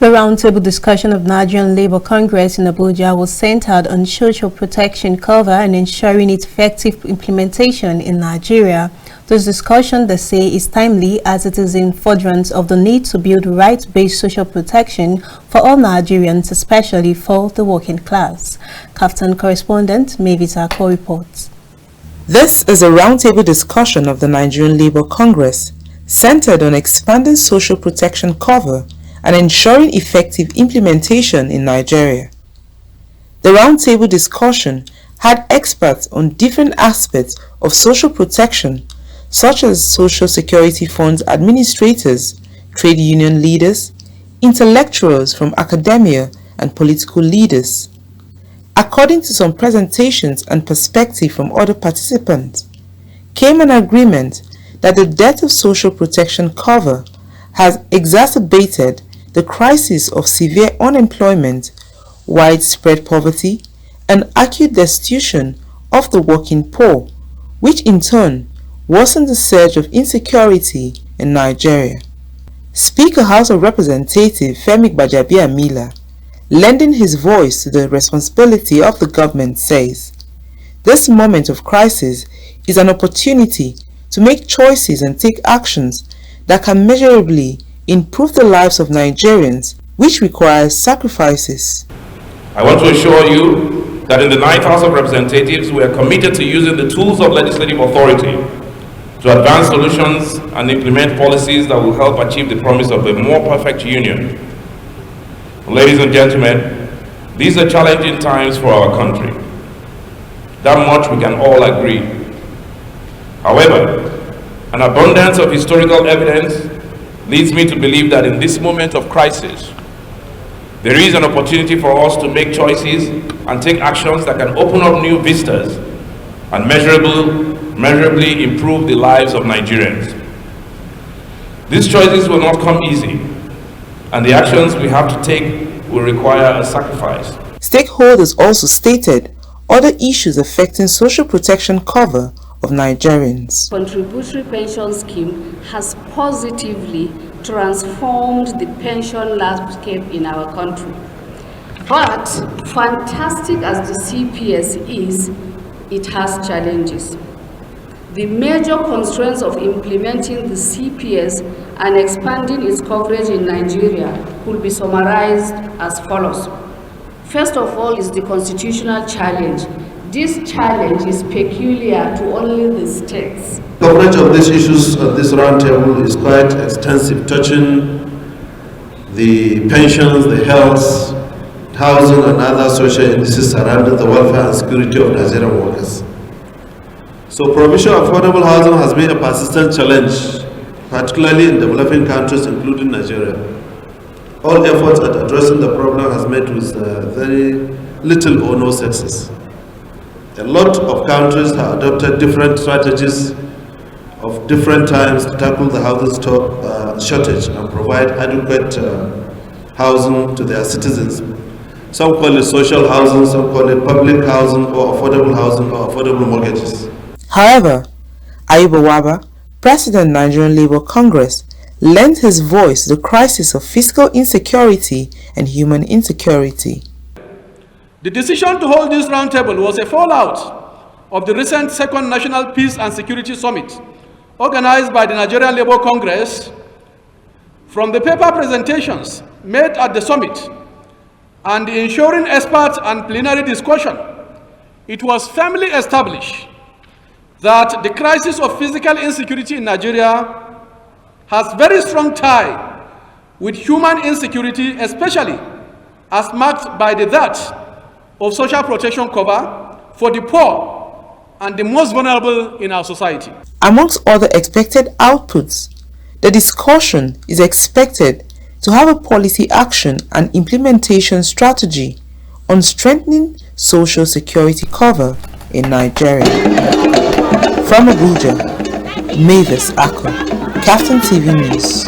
The roundtable discussion of Nigerian Labour Congress in Abuja was centered on social protection cover and ensuring its effective implementation in Nigeria. This discussion, they say, is timely as it is in furtherance of the need to build right-based social protection for all Nigerians, especially for the working class. KAFTAN correspondent Mavis Ako reports. This is a roundtable discussion of the Nigerian Labour Congress centered on expanding social protection cover and ensuring effective implementation in Nigeria. The roundtable discussion had experts on different aspects of social protection, such as social security funds administrators, trade union leaders, intellectuals from academia, and political leaders. According to some presentations and perspective from other participants, came an agreement that the debt of social protection cover has exacerbated the crisis of severe unemployment, widespread poverty, and acute destitution of the working poor, which in turn worsened the surge of insecurity in Nigeria. Speaker House of Representatives Femi Gbajabiamila, lending his voice to the responsibility of the government, says, "This moment of crisis is an opportunity to make choices and take actions that can measurably improve the lives of Nigerians, which requires sacrifices." I want to assure you that in the Ninth House of Representatives, we are committed to using the tools of legislative authority to advance solutions and implement policies that will help achieve the promise of a more perfect union. Ladies and gentlemen, these are challenging times for our country. That much we can all agree. However, an abundance of historical evidence leads me to believe that in this moment of crisis, there is an opportunity for us to make choices and take actions that can open up new vistas and measurably improve the lives of Nigerians. These choices will not come easy, and the actions we have to take will require a sacrifice. Stakeholders also stated other issues affecting social protection cover of Nigerians. Contributory pension scheme has positively transformed the pension landscape in our country. But fantastic as the CPS is, it has challenges. The major constraints of implementing the CPS and expanding its coverage in Nigeria could be summarized as follows. First of all is the constitutional challenge. This challenge is peculiar to only the states. Coverage of these issues at this roundtable is quite extensive, touching the pensions, the health, housing, and other social indices surrounding the welfare and security of Nigerian workers. So provision of affordable housing has been a persistent challenge, particularly in developing countries, including Nigeria. All efforts at addressing the problem has met with very little or no success. A lot of countries have adopted different strategies of different times to tackle the housing shortage and provide adequate housing to their citizens. Some call it social housing, some call it public housing or affordable mortgages. However, Ayuba Waba, President Nigerian Labour Congress, lent his voice to the crisis of fiscal insecurity and human insecurity. The decision to hold this roundtable was a fallout of the recent Second National Peace and Security Summit organized by the Nigerian Labour Congress. From the paper presentations made at the summit and the ensuing expert and plenary discussion, it was firmly established that the crisis of physical insecurity in Nigeria has very strong tie with human insecurity, especially as marked by the dearth of social protection cover for the poor and the most vulnerable in our society. Amongst other expected outputs, the discussion is expected to have a policy action and implementation strategy on strengthening social security cover in Nigeria. From Abuja, Mavis Ako, KAFTAN TV News.